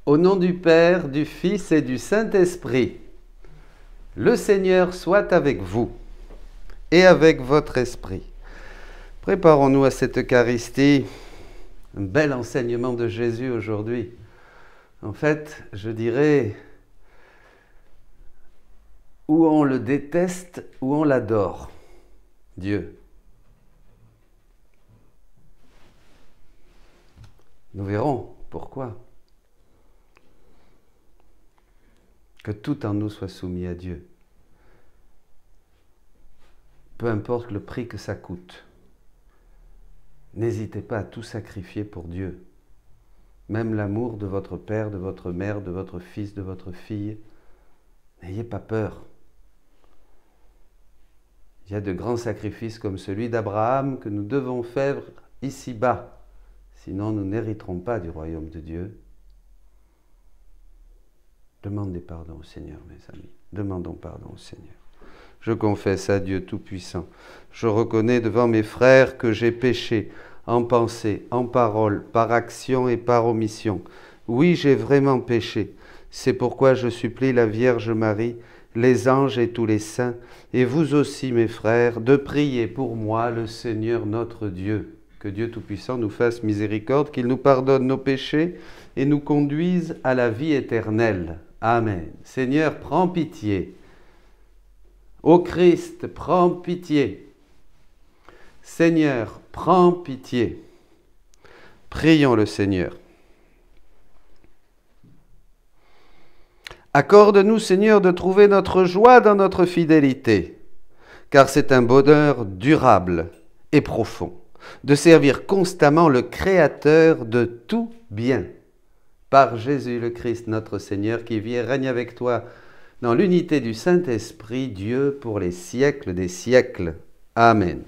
Au nom du Père, du Fils et du Saint-Esprit, le Seigneur soit avec vous et avec votre esprit. Préparons-nous à cette Eucharistie, un bel enseignement de Jésus aujourd'hui. En fait, je dirais, où on le déteste, où on l'adore, Dieu. Nous verrons pourquoi. Que tout en nous soit soumis à Dieu. Peu importe le prix que ça coûte. N'hésitez pas à tout sacrifier pour Dieu. Même l'amour de votre père, de votre mère, de votre fils, de votre fille. N'ayez pas peur. Il y a de grands sacrifices comme celui d'Abraham que nous devons faire ici-bas. Sinon, nous n'hériterons pas du royaume de Dieu. Demandez pardon au Seigneur, mes amis. Demandons pardon au Seigneur. Je confesse à Dieu Tout-Puissant. Je reconnais devant mes frères que j'ai péché en pensée, en parole, par action et par omission. Oui, j'ai vraiment péché. C'est pourquoi je supplie la Vierge Marie, les anges et tous les saints, et vous aussi, mes frères, de prier pour moi le Seigneur notre Dieu. Que Dieu Tout-Puissant nous fasse miséricorde, qu'il nous pardonne nos péchés et nous conduise à la vie éternelle. Amen. Seigneur, prends pitié. Ô Christ, prends pitié. Seigneur, prends pitié. Prions le Seigneur. Accorde-nous, Seigneur, de trouver notre joie dans notre fidélité, car c'est un bonheur durable et profond, de servir constamment le Créateur de tout bien. Par Jésus le Christ, notre Seigneur, qui vit et règne avec toi dans l'unité du Saint-Esprit, Dieu, pour les siècles des siècles. Amen.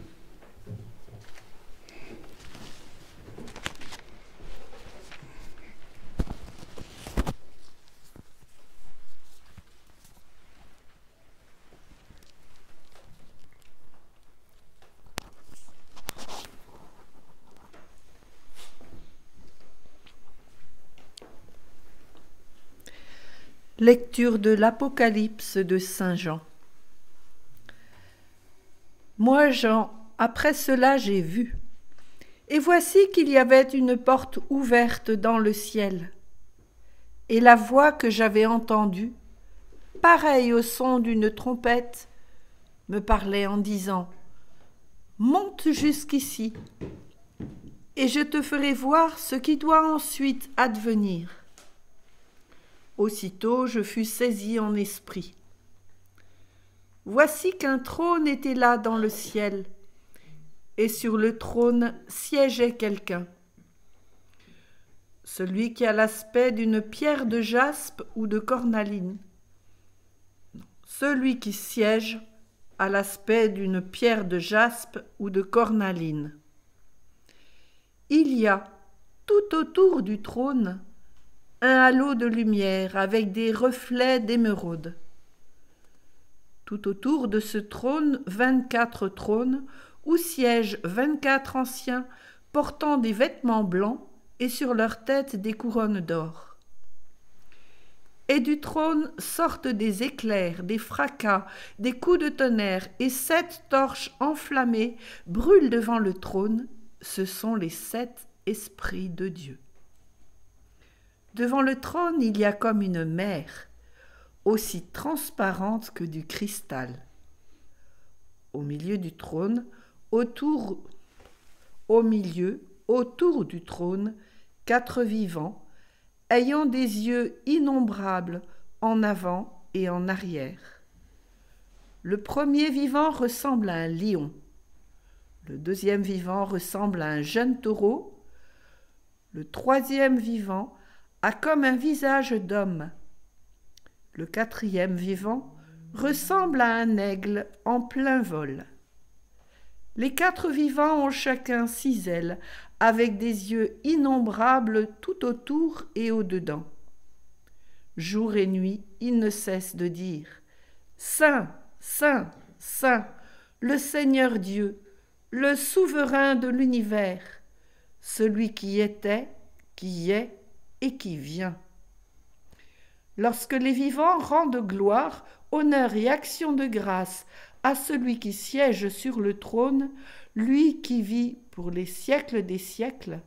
Lecture de l'Apocalypse de Saint Jean. Moi, Jean, après cela j'ai vu, et voici qu'il y avait une porte ouverte dans le ciel, et la voix que j'avais entendue, pareille au son d'une trompette, me parlait en disant : monte jusqu'ici, et je te ferai voir ce qui doit ensuite advenir. Aussitôt je fus saisi en esprit. Voici qu'un trône était là dans le ciel, et sur le trône siégeait quelqu'un. Celui qui a l'aspect d'une pierre de jaspe ou de cornaline. Celui qui siège a l'aspect d'une pierre de jaspe ou de cornaline. Il y a, tout autour du trône, un halo de lumière avec des reflets d'émeraude. Tout autour de ce trône, 24 trônes, où siègent 24 anciens portant des vêtements blancs et sur leurs têtes des couronnes d'or. Et du trône sortent des éclairs, des fracas, des coups de tonnerre, et 7 torches enflammées brûlent devant le trône. Ce sont les 7 esprits de Dieu. Devant le trône, il y a comme une mer, aussi transparente que du cristal. Au milieu du trône, autour du trône, 4 vivants, ayant des yeux innombrables en avant et en arrière. Le premier vivant ressemble à un lion. Le deuxième vivant ressemble à un jeune taureau. Le troisième vivant a comme un visage d'homme. Le quatrième vivant ressemble à un aigle en plein vol. Les 4 vivants ont chacun 6 ailes, avec des yeux innombrables tout autour et au-dedans. Jour et nuit, ils ne cessent de dire : Saint, Saint, Saint, le Seigneur Dieu, le souverain de l'univers, celui qui était, qui est et qui vient. lorsque les vivants rendent gloire, honneur et action de grâce à celui qui siège sur le trône, lui qui vit pour les siècles des siècles,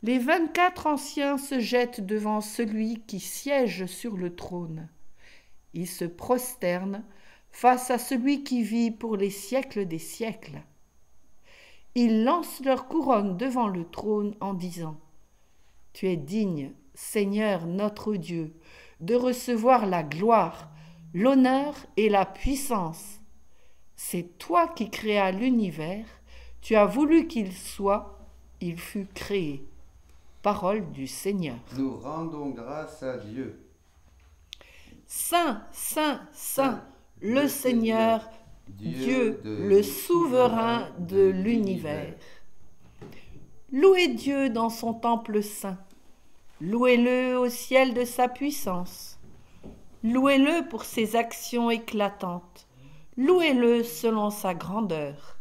les 24 anciens se jettent devant celui qui siège sur le trône. Ils se prosternent face à celui qui vit pour les siècles des siècles. Ils lancent leur couronne devant le trône en disant : Tu es digne, Seigneur notre Dieu, de recevoir la gloire, l'honneur et la puissance. C'est toi qui créas l'univers, tu as voulu qu'il soit, il fut créé. Parole du Seigneur. Nous rendons grâce à Dieu. Saint, Saint, Saint, le Seigneur, Dieu, le souverain de l'univers. Louez Dieu dans son temple saint. Louez-le au ciel de sa puissance. Louez-le pour ses actions éclatantes. Louez-le selon sa grandeur.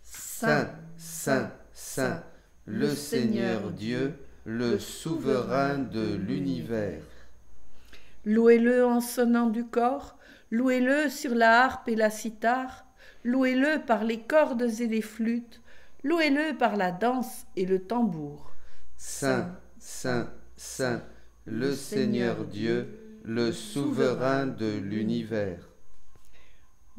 Saint, Saint, Saint, le Seigneur Dieu, le souverain de l'univers. Louez-le en sonnant du cor, louez-le sur la harpe et la cithare, louez-le par les cordes et les flûtes, louez-le par la danse et le tambour. Saint, Saint, Saint, le Seigneur Dieu, le souverain de l'univers.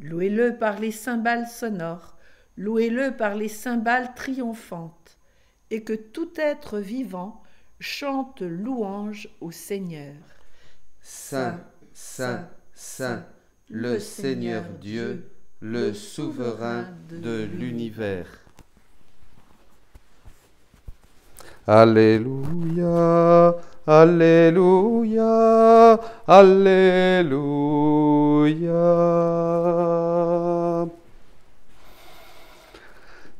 Louez-le par les cymbales sonores, louez-le par les cymbales triomphantes, et que tout être vivant chante louange au Seigneur. Saint, Saint, Saint, le Seigneur Dieu, le souverain de l'univers. Alléluia, Alléluia, Alléluia.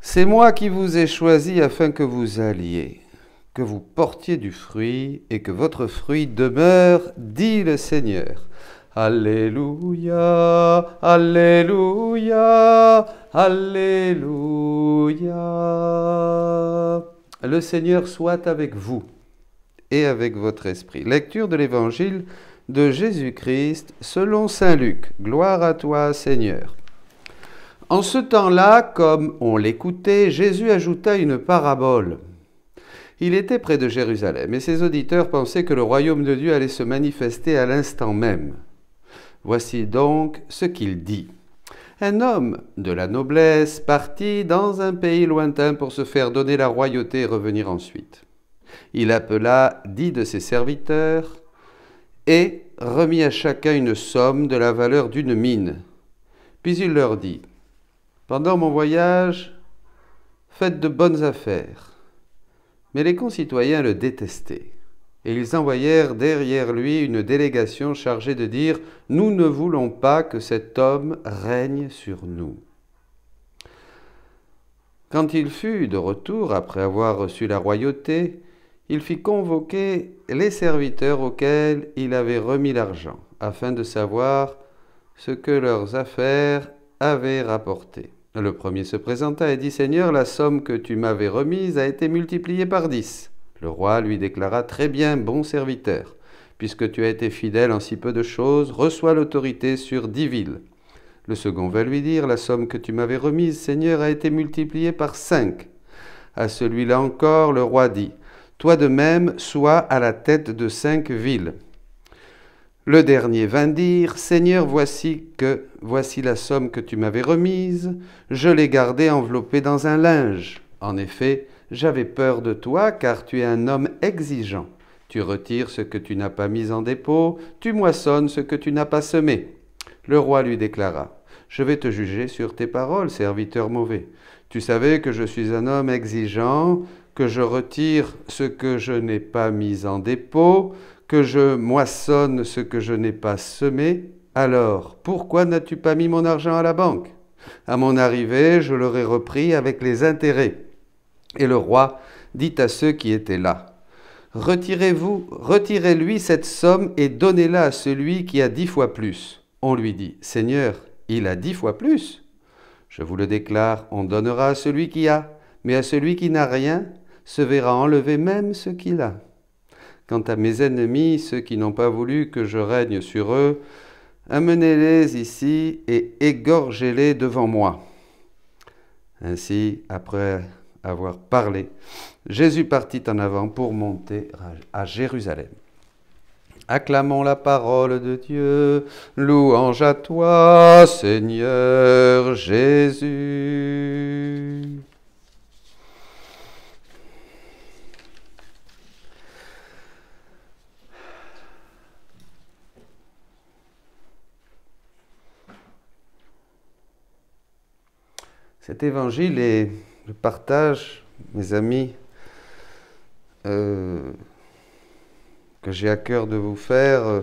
C'est moi qui vous ai choisi afin que vous alliez, que vous portiez du fruit et que votre fruit demeure, dit le Seigneur. Alléluia, Alléluia, Alléluia. Le Seigneur soit avec vous et avec votre esprit. Lecture de l'Évangile de Jésus-Christ selon saint Luc. Gloire à toi, Seigneur. En ce temps-là, comme on l'écoutait, Jésus ajouta une parabole. Il était près de Jérusalem et ses auditeurs pensaient que le royaume de Dieu allait se manifester à l'instant même. Voici donc ce qu'il dit. Un homme de la noblesse partit dans un pays lointain pour se faire donner la royauté et revenir ensuite. Il appela 10 de ses serviteurs et remit à chacun une somme de la valeur d'une mine. Puis il leur dit : Pendant mon voyage, faites de bonnes affaires. Mais les concitoyens le détestaient. Et ils envoyèrent derrière lui une délégation chargée de dire : Nous ne voulons pas que cet homme règne sur nous. Quand il fut de retour, après avoir reçu la royauté, il fit convoquer les serviteurs auxquels il avait remis l'argent, afin de savoir ce que leurs affaires avaient rapporté. Le premier se présenta et dit : Seigneur, la somme que tu m'avais remise a été multipliée par 10. Le roi lui déclara : Très bien, bon serviteur, puisque tu as été fidèle en si peu de choses, reçois l'autorité sur 10 villes. Le second va lui dire : La somme que tu m'avais remise, Seigneur, a été multipliée par 5. À celui-là encore, le roi dit : Toi de même, sois à la tête de 5 villes. Le dernier vint dire : Seigneur, voici la somme que tu m'avais remise, je l'ai gardée enveloppée dans un linge. En effet, j'avais peur de toi, car tu es un homme exigeant. Tu retires ce que tu n'as pas mis en dépôt, tu moissonnes ce que tu n'as pas semé. Le roi lui déclara : Je vais te juger sur tes paroles, serviteur mauvais. Tu savais que je suis un homme exigeant, que je retire ce que je n'ai pas mis en dépôt, que je moissonne ce que je n'ai pas semé. Alors, pourquoi n'as-tu pas mis mon argent à la banque ? À mon arrivée, je l'aurais repris avec les intérêts. Et le roi dit à ceux qui étaient là : Retirez-lui cette somme et donnez-la à celui qui a 10 fois plus. On lui dit : Seigneur, il a 10 fois plus. Je vous le déclare, on donnera à celui qui a, mais à celui qui n'a rien, se verra enlever même ce qu'il a. Quant à mes ennemis, ceux qui n'ont pas voulu que je règne sur eux, amenez-les ici et égorgez-les devant moi. » Ainsi, après avoir parlé, Jésus partit en avant pour monter à Jérusalem. Acclamons la parole de Dieu, louange à toi, Seigneur Jésus. Cet évangile et le partage, mes amis, que j'ai à cœur de vous faire,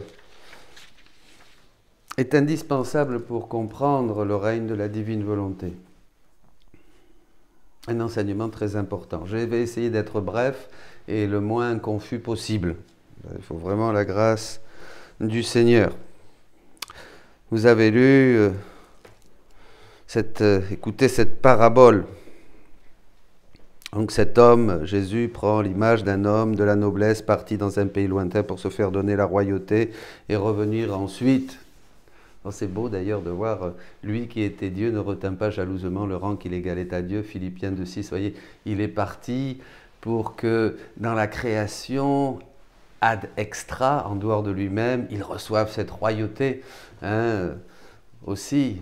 est indispensable pour comprendre le règne de la divine volonté. Un enseignement très important. Je vais essayer d'être bref et le moins confus possible. Il faut vraiment la grâce du Seigneur. Vous avez lu, écoutez cette parabole. Donc cet homme, Jésus, prend l'image d'un homme de la noblesse parti dans un pays lointain pour se faire donner la royauté et revenir ensuite. C'est beau d'ailleurs de voir, lui qui était Dieu ne retint pas jalousement le rang qu'il égalait à Dieu. Philippiens 2,6, vous voyez, il est parti pour que dans la création, ad extra, en dehors de lui-même, il reçoive cette royauté aussi.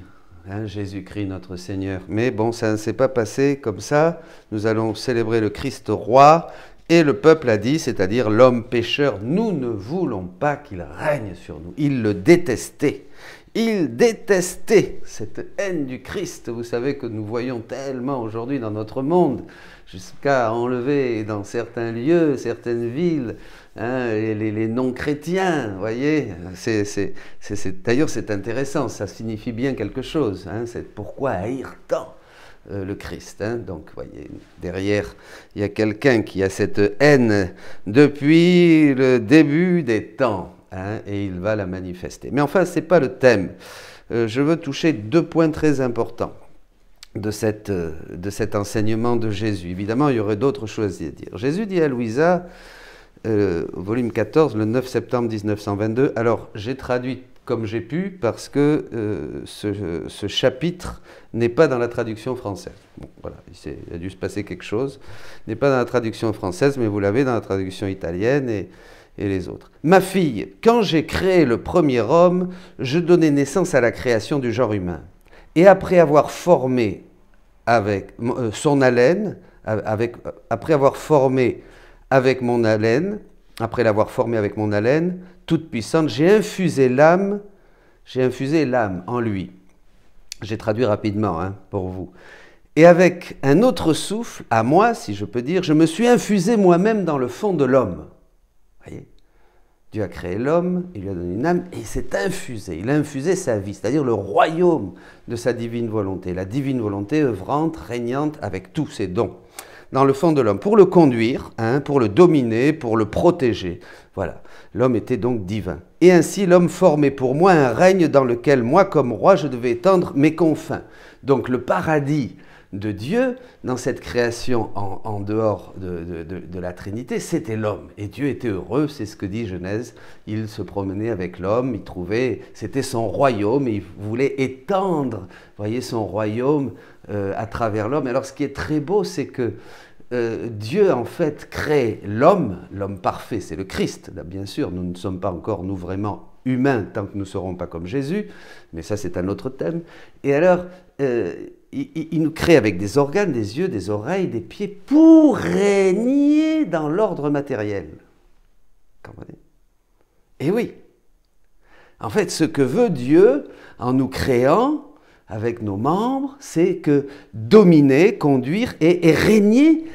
Jésus-Christ notre Seigneur. Mais bon, ça ne s'est pas passé comme ça. Nous allons célébrer le Christ roi et le peuple a dit, c'est-à-dire l'homme pécheur, nous ne voulons pas qu'il règne sur nous. Il le détestait. Il détestait cette haine du Christ, vous savez, que nous voyons tellement aujourd'hui dans notre monde, jusqu'à enlever dans certains lieux, certaines villes, les non-chrétiens, vous voyez. D'ailleurs, c'est intéressant, ça signifie bien quelque chose. C'est pourquoi haïr tant le Christ. Donc, vous voyez, derrière, il y a quelqu'un qui a cette haine depuis le début des temps. Et il va la manifester. Mais enfin, ce n'est pas le thème. Je veux toucher 2 points très importants de cet enseignement de Jésus. Évidemment, il y aurait d'autres choses à dire. Jésus dit à Louisa, volume 14, le 9 septembre 1922, alors j'ai traduit comme j'ai pu parce que ce chapitre n'est pas dans la traduction française. Bon, voilà, il a dû se passer quelque chose. Il n'est pas dans la traduction française, mais vous l'avez dans la traduction italienne et les autres. Ma fille, quand j'ai créé le premier homme, je donnais naissance à la création du genre humain. Et après avoir formé avec son haleine, après avoir formé avec mon haleine, après l'avoir formé avec mon haleine, toute puissante, j'ai infusé l'âme en lui. J'ai traduit rapidement pour vous. Et avec un autre souffle, à moi, si je peux dire, je me suis infusé moi-même dans le fond de l'homme. Voyez, Dieu a créé l'homme, il lui a donné une âme et il s'est infusé. Il a infusé sa vie, c'est-à-dire le royaume de sa divine volonté. La divine volonté œuvrante, régnante avec tous ses dons dans le fond de l'homme pour le conduire, pour le dominer, pour le protéger. Voilà, l'homme était donc divin. Et ainsi l'homme formait pour moi un règne dans lequel moi comme roi je devais étendre mes confins. Donc le paradis de Dieu, dans cette création en dehors de la Trinité, c'était l'homme. Et Dieu était heureux, c'est ce que dit Genèse. Il se promenait avec l'homme, il trouvait, c'était son royaume, et il voulait étendre, voyez, son royaume à travers l'homme. Alors ce qui est très beau, c'est que Dieu en fait crée l'homme parfait, c'est le Christ. Là, bien sûr, nous ne sommes pas encore, nous, vraiment humains, tant que nous ne serons pas comme Jésus, mais ça c'est un autre thème. Et alors, il nous crée avec des organes, des yeux, des oreilles, des pieds, pour régner dans l'ordre matériel. Comprenez? Et oui, en fait, ce que veut Dieu en nous créant, avec nos membres, c'est que dominer, conduire et régner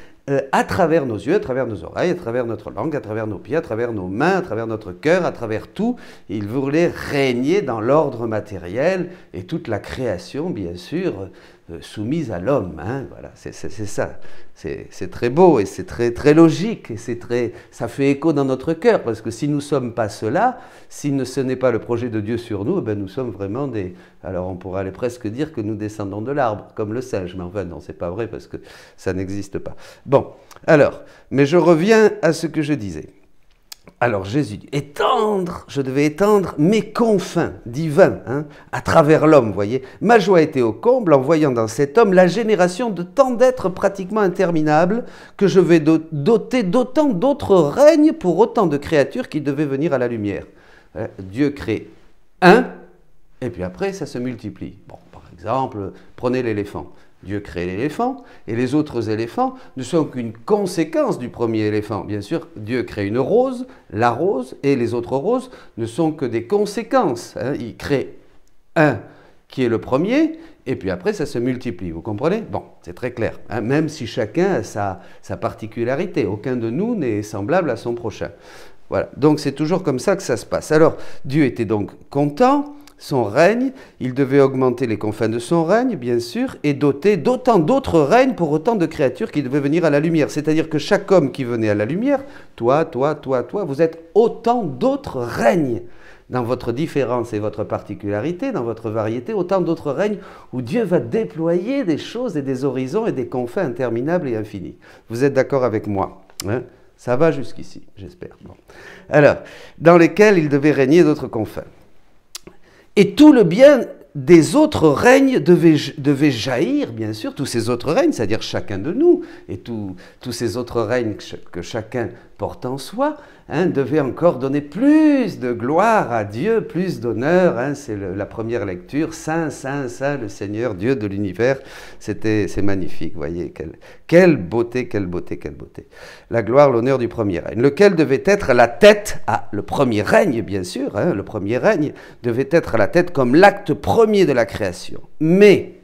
à travers nos yeux, à travers nos oreilles, à travers notre langue, à travers nos pieds, à travers nos mains, à travers notre cœur, à travers tout. Il voulait régner dans l'ordre matériel et toute la création, bien sûr, soumise à l'homme. Voilà, c'est ça. C'est très beau et c'est très, très logique et ça fait écho dans notre cœur parce que si nous ne sommes pas cela, si ce n'est pas le projet de Dieu sur nous, ben nous sommes vraiment des... Alors on pourrait aller presque dire que nous descendons de l'arbre, comme le singe, mais enfin non, c'est pas vrai parce que ça n'existe pas. Bon, alors, mais je reviens à ce que je disais. Alors Jésus dit, étendre, je devais étendre mes confins divins à travers l'homme, voyez. Ma joie était au comble en voyant dans cet homme la génération de tant d'êtres pratiquement interminables que je vais doter d'autant d'autres règnes pour autant de créatures qui devaient venir à la lumière. Dieu crée un, et puis après ça se multiplie. Bon, par exemple, prenez l'éléphant. Dieu crée l'éléphant, et les autres éléphants ne sont qu'une conséquence du premier éléphant. Bien sûr, Dieu crée une rose, la rose, et les autres roses ne sont que des conséquences. Il crée un qui est le premier, et puis après ça se multiplie. Vous comprenez? Bon, c'est très clair. Même si chacun a sa particularité, aucun de nous n'est semblable à son prochain. Voilà, donc c'est toujours comme ça que ça se passe. Alors, Dieu était donc content. Son règne, il devait augmenter les confins de son règne, bien sûr, et doter d'autant d'autres règnes pour autant de créatures qui devaient venir à la lumière. C'est-à-dire que chaque homme qui venait à la lumière, toi, vous êtes autant d'autres règnes. Dans votre différence et votre particularité, dans votre variété, autant d'autres règnes où Dieu va déployer des choses et des horizons et des confins interminables et infinis. Vous êtes d'accord avec moi, hein? Ça va jusqu'ici, j'espère. Bon. Alors, dans lesquels il devait régner d'autres confins. Et tout le bien des autres règnes devait jaillir, bien sûr, tous ces autres règnes, c'est-à-dire chacun de nous, et tous ces autres règnes que chacun porte en soi, devait encore donner plus de gloire à Dieu, plus d'honneur. C'est la première lecture, Saint, Saint, Saint, le Seigneur, Dieu de l'univers. C'est magnifique, vous voyez, quelle beauté, quelle beauté, quelle beauté. La gloire, l'honneur du premier règne, lequel devait être la tête, le premier règne, bien sûr, le premier règne devait être la tête comme l'acte premier de la création. Mais,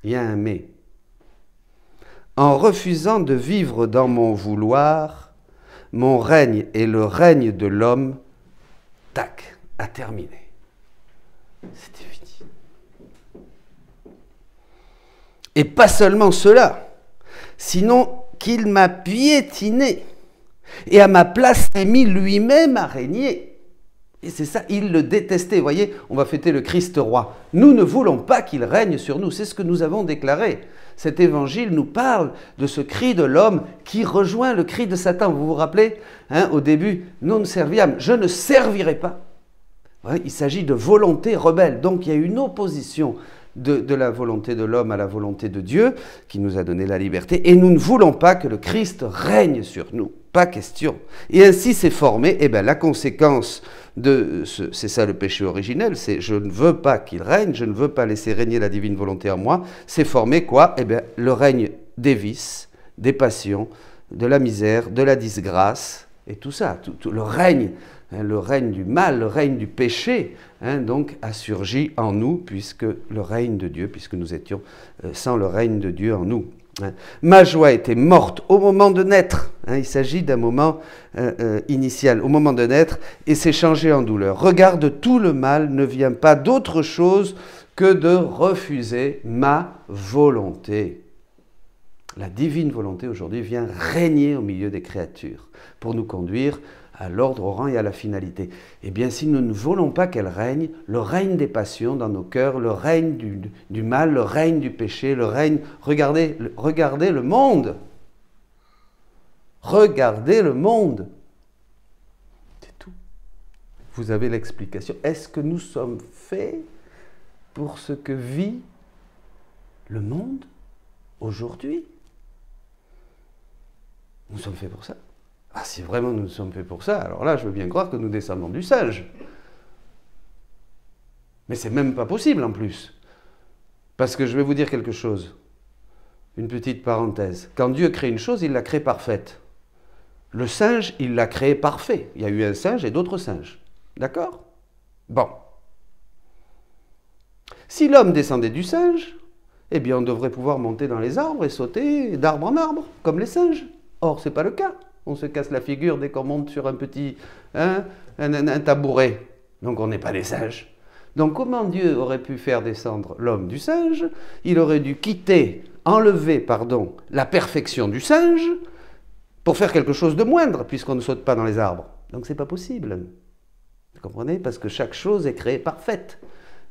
il y a un mais. En refusant de vivre dans mon vouloir, mon règne et le règne de l'homme, tac, a terminé. C'était fini. Et pas seulement cela, sinon qu'il m'a piétiné et à ma place s'est mis lui-même à régner. Et c'est ça, il le détestait. Vous voyez, on va fêter le Christ roi. Nous ne voulons pas qu'il règne sur nous. C'est ce que nous avons déclaré. Cet évangile nous parle de ce cri de l'homme qui rejoint le cri de Satan. Vous vous rappelez, au début, non serviam, je ne servirai pas. Ouais, il s'agit de volonté rebelle. Donc il y a une opposition de la volonté de l'homme à la volonté de Dieu qui nous a donné la liberté. Et nous ne voulons pas que le Christ règne sur nous. Pas question. Et ainsi s'est formé, la conséquence c'est ça le péché originel, c'est je ne veux pas qu'il règne, je ne veux pas laisser régner la divine volonté en moi. C'est formé quoi? Le règne des vices, des passions, de la misère, de la disgrâce, et tout ça, tout le règne du mal, le règne du péché, donc a surgi en nous, puisque le règne de Dieu, puisque nous étions sans le règne de Dieu en nous. Ma joie était morte au moment de naître. Il s'agit d'un moment initial, au moment de naître, et s'est changé en douleur. Regarde, tout le mal ne vient pas d'autre chose que de refuser ma volonté. La divine volonté aujourd'hui vient régner au milieu des créatures pour nous conduire à l'ordre, au rang et à la finalité. Eh bien, si nous ne voulons pas qu'elle règne, le règne des passions dans nos cœurs, le règne du mal, le règne du péché, le règne... Regardez le monde. Regardez le monde. C'est tout. Vous avez l'explication. Est-ce que nous sommes faits pour ce que vit le monde aujourd'hui? Nous sommes faits pour ça. Ah, si vraiment nous sommes faits pour ça, alors là, je veux bien croire que nous descendons du singe. Mais c'est même pas possible en plus. Parce que je vais vous dire quelque chose. Une petite parenthèse. Quand Dieu crée une chose, il la crée parfaite. Le singe, il l'a créé parfait. Il y a eu un singe et d'autres singes. D'accord? Bon. Si l'homme descendait du singe, eh bien on devrait pouvoir monter dans les arbres et sauter d'arbre en arbre, comme les singes. Or, ce n'est pas le cas. On se casse la figure dès qu'on monte sur un petit un tabouret. Donc on n'est pas des singes. Donc comment Dieu aurait pu faire descendre l'homme du singe? Il aurait dû enlever la perfection du singe pour faire quelque chose de moindre, puisqu'on ne saute pas dans les arbres. Donc c'est pas possible. Vous comprenez? Parce que chaque chose est créée parfaite.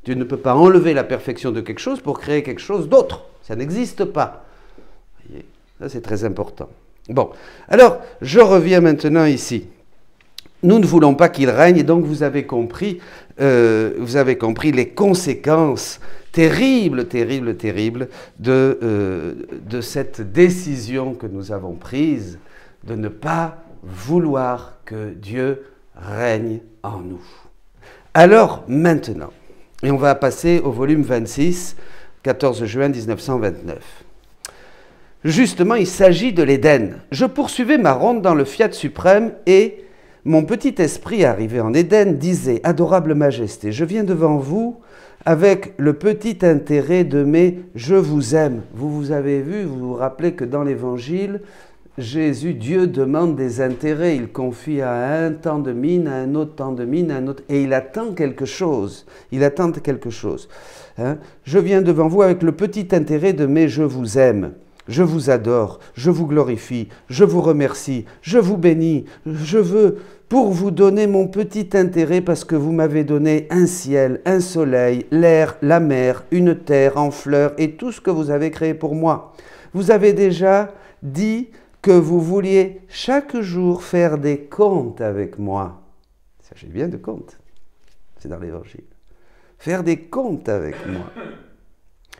Dieu ne peut pas enlever la perfection de quelque chose pour créer quelque chose d'autre. Ça n'existe pas. Vous voyez? Ça c'est très important. Bon, alors, je reviens maintenant ici. Nous ne voulons pas qu'il règne, et donc vous avez compris les conséquences terribles, terribles, terribles de cette décision que nous avons prise de ne pas vouloir que Dieu règne en nous. Alors maintenant, et on va passer au volume 26, 14 juin 1929. Justement, il s'agit de l'Éden. Je poursuivais ma ronde dans le fiat suprême et mon petit esprit arrivé en Éden disait « Adorable Majesté, je viens devant vous avec le petit intérêt de mes « je vous aime ». Vous avez vu, vous vous rappelez que dans l'Évangile, Jésus, Dieu demande des intérêts. Il confie à un tant de mine, à un autre tant de mine, à un autre... Et il attend quelque chose. Il attend quelque chose. Hein? Je viens devant vous avec le petit intérêt de mes « je vous aime ». Je vous adore, je vous glorifie, je vous remercie, je vous bénis, je veux pour vous donner mon petit intérêt parce que vous m'avez donné un ciel, un soleil, l'air, la mer, une terre en fleurs et tout ce que vous avez créé pour moi. Vous avez déjà dit que vous vouliez chaque jour faire des comptes avec moi. Il s'agit bien de comptes, c'est dans l'Évangile. Faire des comptes avec moi.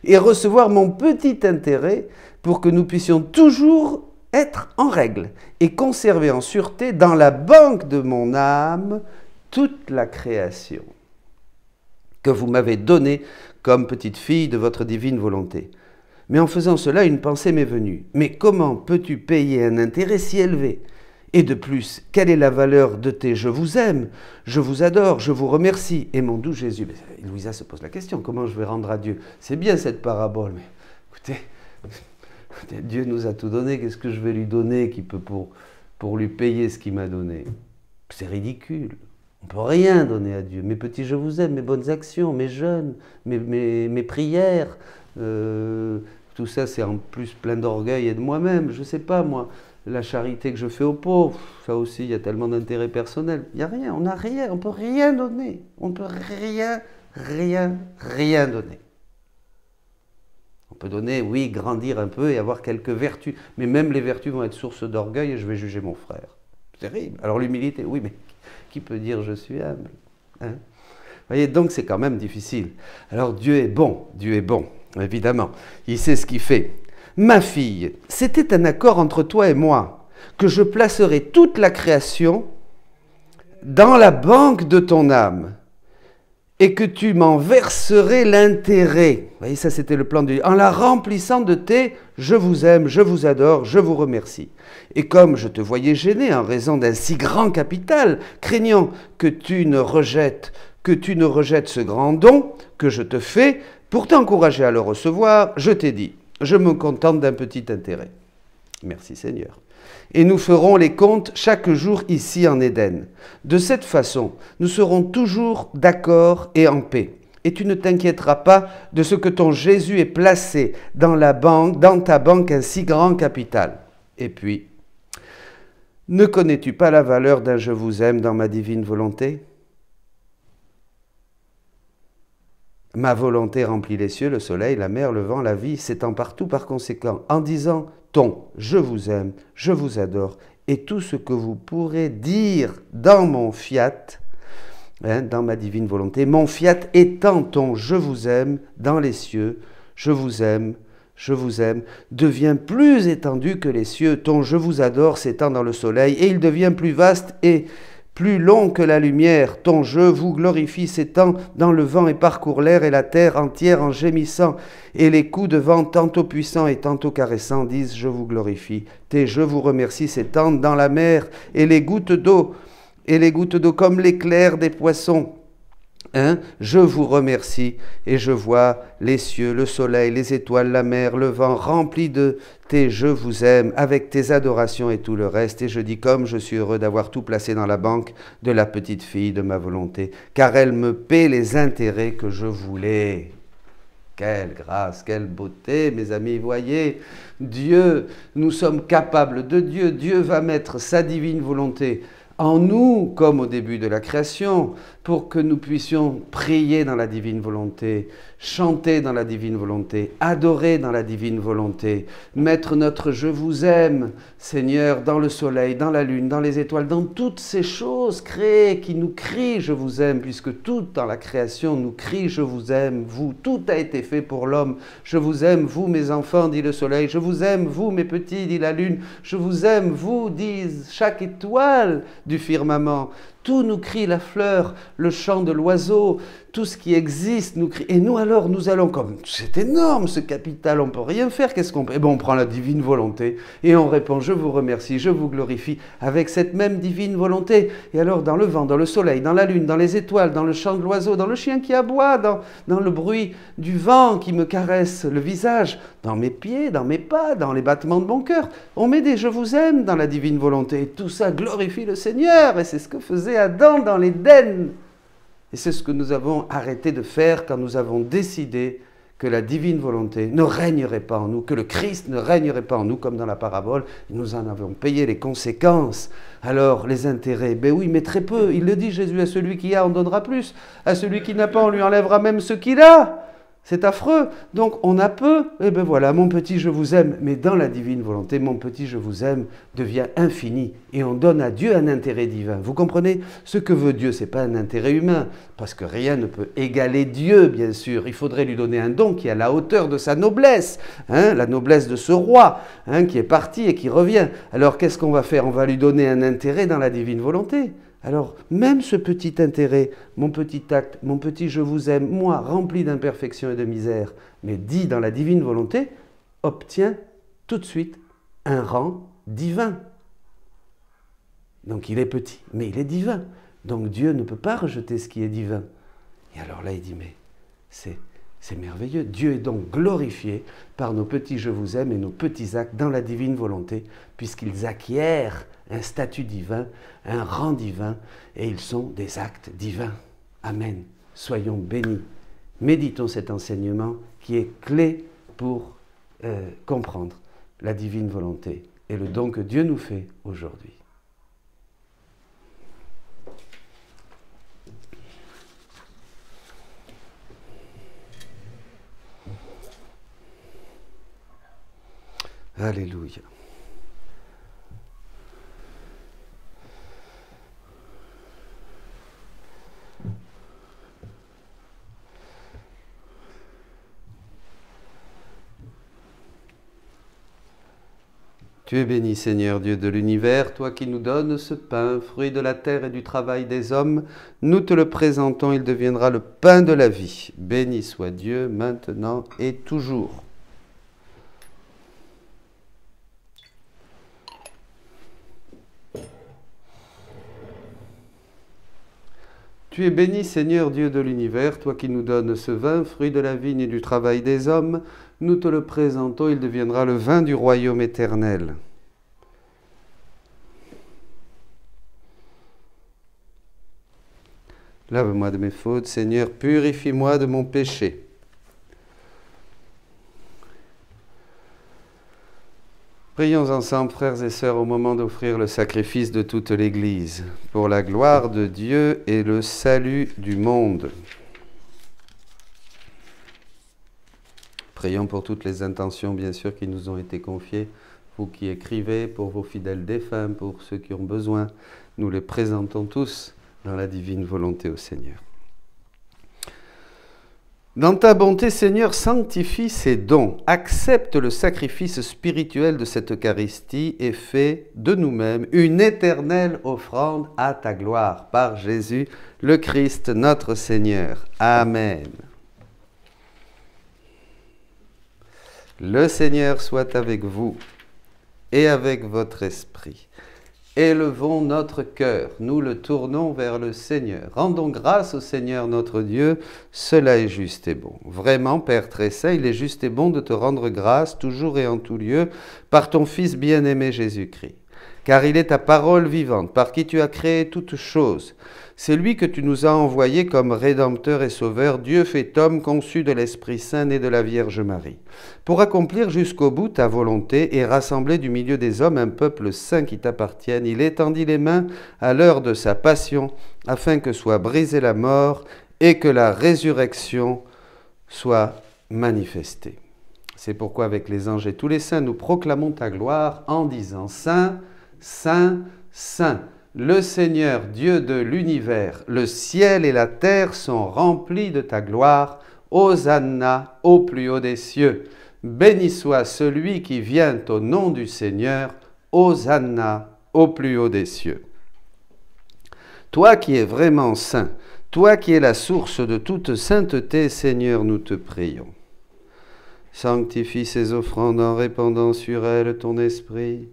Et recevoir mon petit intérêt pour que nous puissions toujours être en règle et conserver en sûreté dans la banque de mon âme toute la création que vous m'avez donnée comme petite fille de votre divine volonté. Mais en faisant cela, une pensée m'est venue. Mais comment peux-tu payer un intérêt si élevé? Et de plus, quelle est la valeur de tes « je vous aime »,« je vous adore »,« je vous remercie » et mon doux Jésus? Louisa se pose la question, comment je vais rendre à Dieu? C'est bien cette parabole, mais écoutez, Dieu nous a tout donné, qu'est-ce que je vais lui donner qui peut pour lui payer ce qu'il m'a donné? C'est ridicule. On ne peut rien donner à Dieu. Mes petits je vous aime, mes bonnes actions, mes jeûnes, mes prières, tout ça c'est en plus plein d'orgueil et de moi-même, je ne sais pas moi. La charité que je fais aux pauvres, ça aussi, il y a tellement d'intérêt personnel. Il n'y a rien, on n'a rien, on ne peut rien donner. On ne peut rien donner. On peut donner, oui, grandir un peu et avoir quelques vertus. Mais même les vertus vont être source d'orgueil et je vais juger mon frère. C'est terrible. Alors l'humilité, oui, mais qui peut dire je suis humble, hein? Vous voyez, donc c'est quand même difficile. Alors Dieu est bon, évidemment. Il sait ce qu'il fait. Ma fille, c'était un accord entre toi et moi, que je placerai toute la création dans la banque de ton âme et que tu m'en verserais l'intérêt. Vous voyez, ça c'était le plan de Dieu. En la remplissant de tes « je vous aime, je vous adore, je vous remercie ». Et comme je te voyais gêné en raison d'un si grand capital, craignant que tu ne rejettes ce grand don que je te fais, pour t'encourager à le recevoir, je t'ai dit « je me contente d'un petit intérêt. » Merci Seigneur. Et nous ferons les comptes chaque jour ici en Éden. De cette façon, nous serons toujours d'accord et en paix. Et tu ne t'inquiéteras pas de ce que ton Jésus ait placé dans ta banque un si grand capital. Et puis, ne connais-tu pas la valeur d'un « je vous aime » dans ma divine volonté? Ma volonté remplit les cieux, le soleil, la mer, le vent, la vie, s'étend partout par conséquent, en disant ton « je vous aime, je vous adore » et tout ce que vous pourrez dire dans mon fiat, hein, dans ma divine volonté, mon fiat étant ton « je vous aime » dans les cieux, je vous aime, devient plus étendu que les cieux, ton « je vous adore » s'étend dans le soleil, et il devient plus vaste et plus long que la lumière, ton « je vous glorifie » s'étend dans le vent et parcourt l'air et la terre entière en gémissant, et les coups de vent tantôt puissants et tantôt caressants disent « je vous glorifie ». Tes « je vous remercie » s'étendent dans la mer, et les gouttes d'eau comme l'éclair des poissons. Hein? Je vous remercie, et je vois les cieux, le soleil, les étoiles, la mer, le vent remplis de tes « je vous aime » avec tes adorations et tout le reste. Et je dis comme je suis heureux d'avoir tout placé dans la banque de la petite fille de ma volonté, car elle me paie les intérêts que je voulais. Quelle grâce, quelle beauté, mes amis, voyez, Dieu, nous sommes capables de Dieu, Dieu va mettre sa divine volonté en nous, comme au début de la création, pour que nous puissions prier dans la divine volonté, chanter dans la divine volonté, adorer dans la divine volonté, mettre notre « je vous aime », Seigneur, dans le soleil, dans la lune, dans les étoiles, dans toutes ces choses créées qui nous crient « je vous aime », puisque tout dans la création nous crie « je vous aime, vous ». Tout a été fait pour l'homme. « Je vous aime, vous, mes enfants », dit le soleil. « Je vous aime, vous, mes petits », dit la lune. « Je vous aime, vous », disent chaque étoile du firmament. Tout nous crie, la fleur, le chant de l'oiseau, tout ce qui existe nous crie. Et nous alors, nous allons comme, c'est énorme ce capital, on ne peut rien faire, qu'est-ce qu'on peut? Eh bien on prend la divine volonté et on répond, je vous remercie, je vous glorifie, avec cette même divine volonté. Et alors dans le vent, dans le soleil, dans la lune, dans les étoiles, dans le chant de l'oiseau, dans le chien qui aboie, dans le bruit du vent qui me caresse le visage, dans mes pieds, dans mes pas, dans les battements de mon cœur, on met des « je vous aime » dans la divine volonté. Et tout ça glorifie le Seigneur, et c'est ce que faisait Adam dans l'Éden. Et c'est ce que nous avons arrêté de faire quand nous avons décidé que la divine volonté ne régnerait pas en nous, que le Christ ne régnerait pas en nous, comme dans la parabole. Nous en avons payé les conséquences. Alors, les intérêts, ben oui, mais très peu. Il le dit, Jésus, à celui qui a, on donnera plus. À celui qui n'a pas, on lui enlèvera même ce qu'il a. C'est affreux. Donc, on a peu. Et ben voilà, mon petit, je vous aime. Mais dans la divine volonté, mon petit, je vous aime devient infini. Et on donne à Dieu un intérêt divin. Vous comprenez? Ce que veut Dieu, ce n'est pas un intérêt humain. Parce que rien ne peut égaler Dieu, bien sûr. Il faudrait lui donner un don qui est à la hauteur de sa noblesse. La noblesse de ce roi, qui est parti et qui revient. Alors, qu'est-ce qu'on va faire? On va lui donner un intérêt dans la divine volonté. Alors, même ce petit intérêt, mon petit acte, mon petit « je vous aime », moi, rempli d'imperfection et de misère, mais dit dans la divine volonté, obtient tout de suite un rang divin. Donc, il est petit, mais il est divin. Donc, Dieu ne peut pas rejeter ce qui est divin. Et alors là, il dit, mais c'est merveilleux. Dieu est donc glorifié par nos petits « je vous aime » et nos petits actes dans la divine volonté, puisqu'ils acquièrent un statut divin, un rang divin, et ils sont des actes divins. Amen. Soyons bénis. Méditons cet enseignement qui est clé pour comprendre la divine volonté et le don que Dieu nous fait aujourd'hui. Alléluia. Tu es béni, Seigneur Dieu de l'univers, toi qui nous donnes ce pain, fruit de la terre et du travail des hommes. Nous te le présentons, il deviendra le pain de la vie. Béni soit Dieu, maintenant et toujours. Tu es béni, Seigneur Dieu de l'univers, toi qui nous donnes ce vin, fruit de la vigne et du travail des hommes. Nous te le présentons, il deviendra le vin du royaume éternel. Lave-moi de mes fautes, Seigneur, purifie-moi de mon péché. Prions ensemble, frères et sœurs, au moment d'offrir le sacrifice de toute l'Église, pour la gloire de Dieu et le salut du monde. Prions pour toutes les intentions, bien sûr, qui nous ont été confiées. Vous qui écrivez, pour vos fidèles défunts, pour ceux qui ont besoin, nous les présentons tous dans la divine volonté au Seigneur. Dans ta bonté, Seigneur, sanctifie ces dons, accepte le sacrifice spirituel de cette Eucharistie et fais de nous-mêmes une éternelle offrande à ta gloire, par Jésus le Christ, notre Seigneur. Amen. Le Seigneur soit avec vous et avec votre esprit. Élevons notre cœur, nous le tournons vers le Seigneur. Rendons grâce au Seigneur notre Dieu, cela est juste et bon. Vraiment, Père très saint, il est juste et bon de te rendre grâce, toujours et en tout lieu, par ton Fils bien-aimé Jésus-Christ. car il est ta parole vivante, par qui tu as créé toutes choses. C'est lui que tu nous as envoyé comme Rédempteur et Sauveur, Dieu fait homme, conçu de l'Esprit Saint et de la Vierge Marie, pour accomplir jusqu'au bout ta volonté et rassembler du milieu des hommes un peuple saint qui t'appartienne. Il étendit les mains à l'heure de sa passion, afin que soit brisée la mort et que la résurrection soit manifestée. C'est pourquoi avec les anges et tous les saints, nous proclamons ta gloire en disant « Saint, Saint, Saint ». Le Seigneur, Dieu de l'univers, le ciel et la terre sont remplis de ta gloire. Hosanna au plus haut des cieux. Béni soit celui qui vient au nom du Seigneur. Hosanna au plus haut des cieux. Toi qui es vraiment saint, toi qui es la source de toute sainteté, Seigneur, nous te prions. Sanctifie ces offrandes en répandant sur elles ton esprit,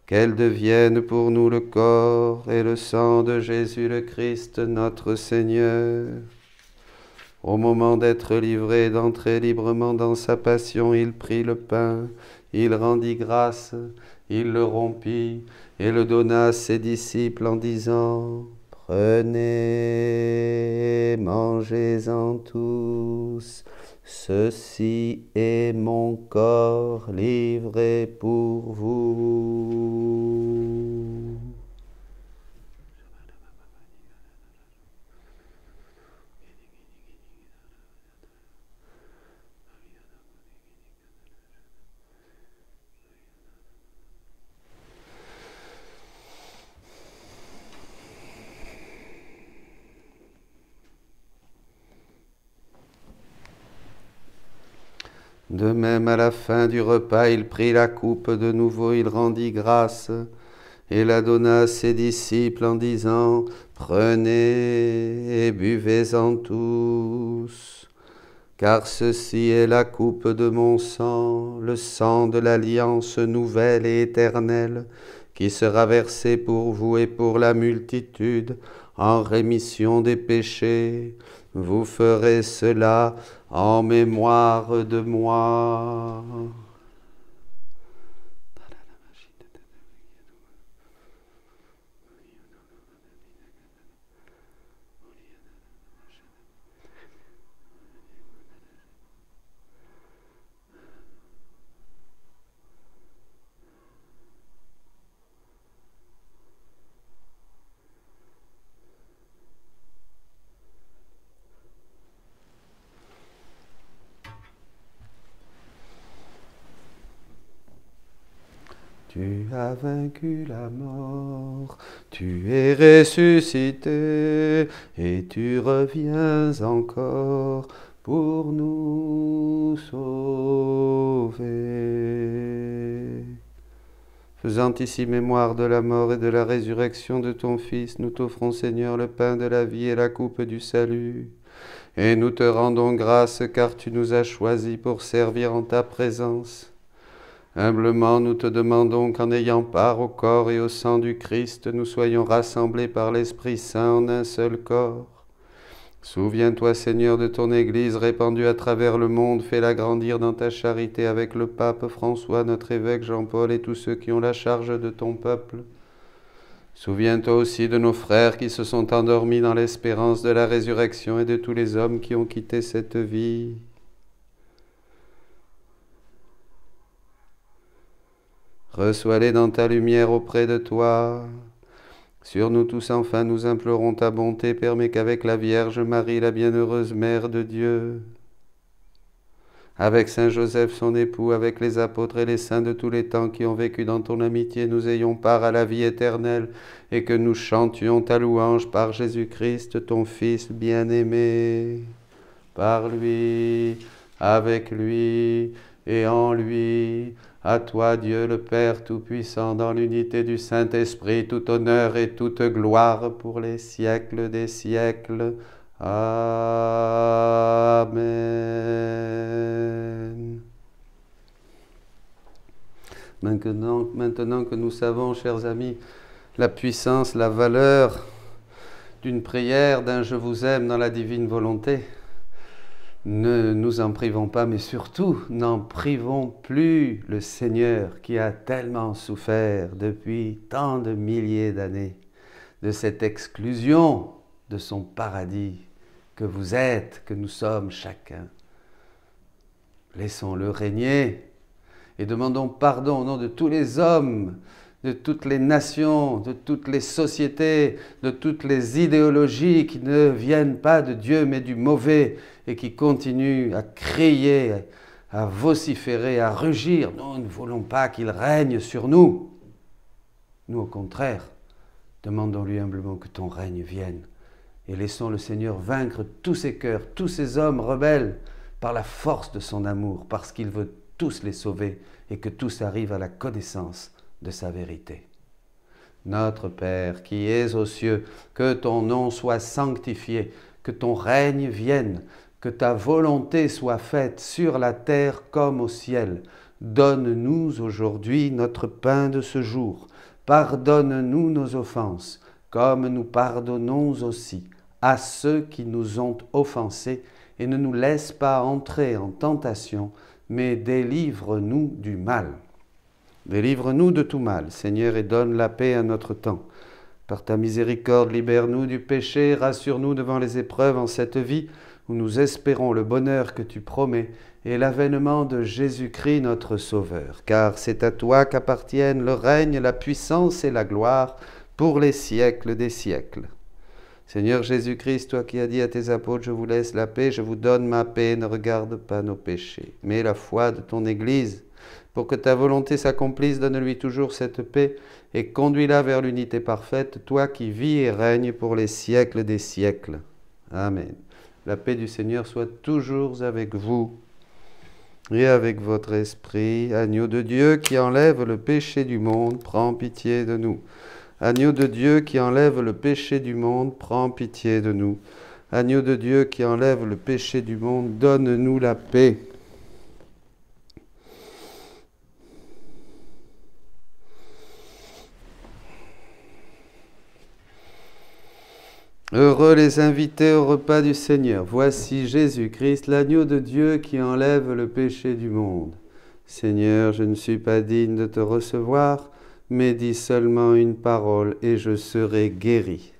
qu'elles deviennent pour nous le corps et le sang de Jésus le Christ, notre Seigneur. Au moment d'être livré et d'entrer librement dans sa passion, il prit le pain, il rendit grâce, il le rompit et le donna à ses disciples en disant « Prenez, mangez-en tous. Ceci est mon corps livré pour vous. » De même, à la fin du repas, il prit la coupe de nouveau, il rendit grâce et la donna à ses disciples en disant « Prenez et buvez-en tous, car ceci est la coupe de mon sang, le sang de l'alliance nouvelle et éternelle, qui sera versé pour vous et pour la multitude en rémission des péchés. Vous ferez cela en mémoire de moi. » Tu as vaincu la mort, tu es ressuscité, et tu reviens encore pour nous sauver. Faisant ici mémoire de la mort et de la résurrection de ton Fils, nous t'offrons, Seigneur, le pain de la vie et la coupe du salut. Et nous te rendons grâce, car tu nous as choisis pour servir en ta présence. Humblement, nous te demandons qu'en ayant part au corps et au sang du Christ, nous soyons rassemblés par l'Esprit Saint en un seul corps. Souviens-toi, Seigneur, de ton Église répandue à travers le monde, fais-la grandir dans ta charité avec le pape François, notre évêque Jean-Paul et tous ceux qui ont la charge de ton peuple. Souviens-toi aussi de nos frères qui se sont endormis dans l'espérance de la résurrection et de tous les hommes qui ont quitté cette vie. Reçois-les dans ta lumière auprès de toi. Sur nous tous, enfin, nous implorons ta bonté. Permets qu'avec la Vierge Marie, la bienheureuse Mère de Dieu, avec Saint Joseph, son époux, avec les apôtres et les saints de tous les temps qui ont vécu dans ton amitié, nous ayons part à la vie éternelle et que nous chantions ta louange par Jésus-Christ, ton Fils bien-aimé. Par lui, avec lui et en lui, à toi, Dieu le Père Tout-Puissant, dans l'unité du Saint-Esprit, tout honneur et toute gloire pour les siècles des siècles. Amen. Maintenant que nous savons, chers amis, la puissance, la valeur d'une prière, d'un « Je vous aime » dans la divine volonté, Ne nous en privons pas, mais surtout, n'en privons plus le Seigneur qui a tellement souffert depuis tant de milliers d'années de cette exclusion de son paradis que vous êtes, que nous sommes chacun. Laissons-le régner et demandons pardon au nom de tous les hommes, de toutes les nations, de toutes les sociétés, de toutes les idéologies qui ne viennent pas de Dieu mais du mauvais et qui continuent à crier, à vociférer, à rugir. Nous ne voulons pas qu'il règne sur nous. Nous, au contraire, demandons-lui humblement que ton règne vienne et laissons le Seigneur vaincre tous ces cœurs, tous ces hommes rebelles par la force de son amour, parce qu'il veut tous les sauver et que tous arrivent à la connaissance de sa vérité. Notre Père qui es aux cieux, que ton nom soit sanctifié, que ton règne vienne, que ta volonté soit faite sur la terre comme au ciel. Donne-nous aujourd'hui notre pain de ce jour. Pardonne-nous nos offenses, comme nous pardonnons aussi à ceux qui nous ont offensés, et ne nous laisse pas entrer en tentation, mais délivre-nous du mal. Délivre-nous de tout mal, Seigneur, et donne la paix à notre temps. Par ta miséricorde, libère-nous du péché, rassure-nous devant les épreuves en cette vie, où nous espérons le bonheur que tu promets et l'avènement de Jésus-Christ notre Sauveur. Car c'est à toi qu'appartiennent le règne, la puissance et la gloire pour les siècles des siècles. Seigneur Jésus-Christ, toi qui as dit à tes apôtres, je vous laisse la paix, je vous donne ma paix, ne regarde pas nos péchés, mais la foi de ton Église. Pour que ta volonté s'accomplisse, donne-lui toujours cette paix et conduis-la vers l'unité parfaite, toi qui vis et règnes pour les siècles des siècles. Amen. La paix du Seigneur soit toujours avec vous et avec votre esprit. Agneau de Dieu qui enlève le péché du monde, prends pitié de nous. Agneau de Dieu qui enlève le péché du monde, prends pitié de nous. Agneau de Dieu qui enlève le péché du monde, donne-nous la paix. Heureux les invités au repas du Seigneur. Voici Jésus-Christ, l'agneau de Dieu qui enlève le péché du monde. Seigneur, je ne suis pas digne de te recevoir, mais dis seulement une parole et je serai guéri.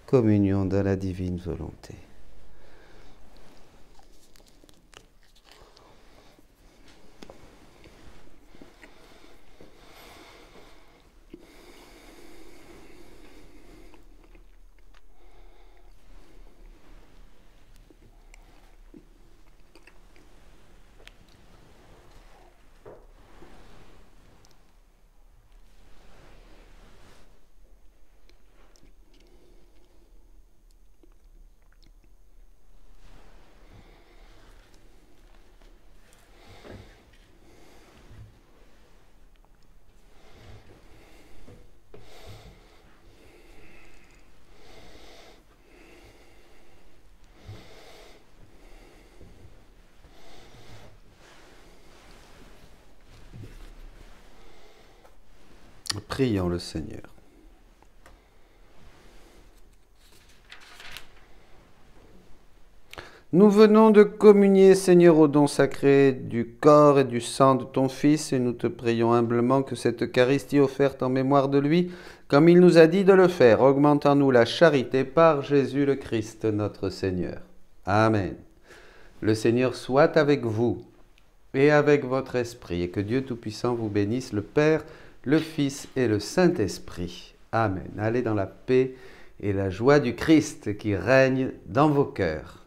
Communion dans la divine volonté. Prions le Seigneur. Nous venons de communier, Seigneur, au don sacré du corps et du sang de ton Fils, et nous te prions humblement que cette Eucharistie offerte en mémoire de lui, comme il nous a dit de le faire, augmente en nous la charité par Jésus le Christ, notre Seigneur. Amen. Le Seigneur soit avec vous et avec votre esprit, et que Dieu Tout-Puissant vous bénisse, le Père, le Fils et le Saint-Esprit. Amen. Allez dans la paix et la joie du Christ qui règne dans vos cœurs.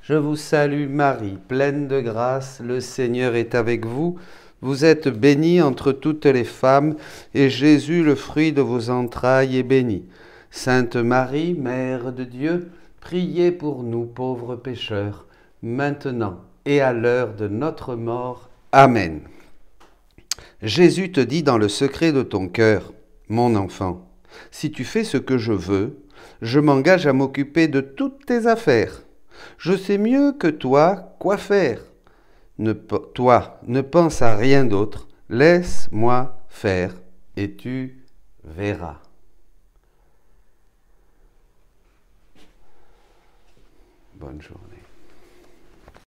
Je vous salue Marie, pleine de grâce, le Seigneur est avec vous. Vous êtes bénie entre toutes les femmes, et Jésus, le fruit de vos entrailles, est béni. Sainte Marie, Mère de Dieu, priez pour nous pauvres pécheurs, maintenant et à l'heure de notre mort. Amen. Jésus te dit dans le secret de ton cœur, mon enfant, si tu fais ce que je veux, je m'engage à m'occuper de toutes tes affaires. Je sais mieux que toi quoi faire. Toi, ne pense à rien d'autre, laisse-moi faire et tu verras. bonne journée.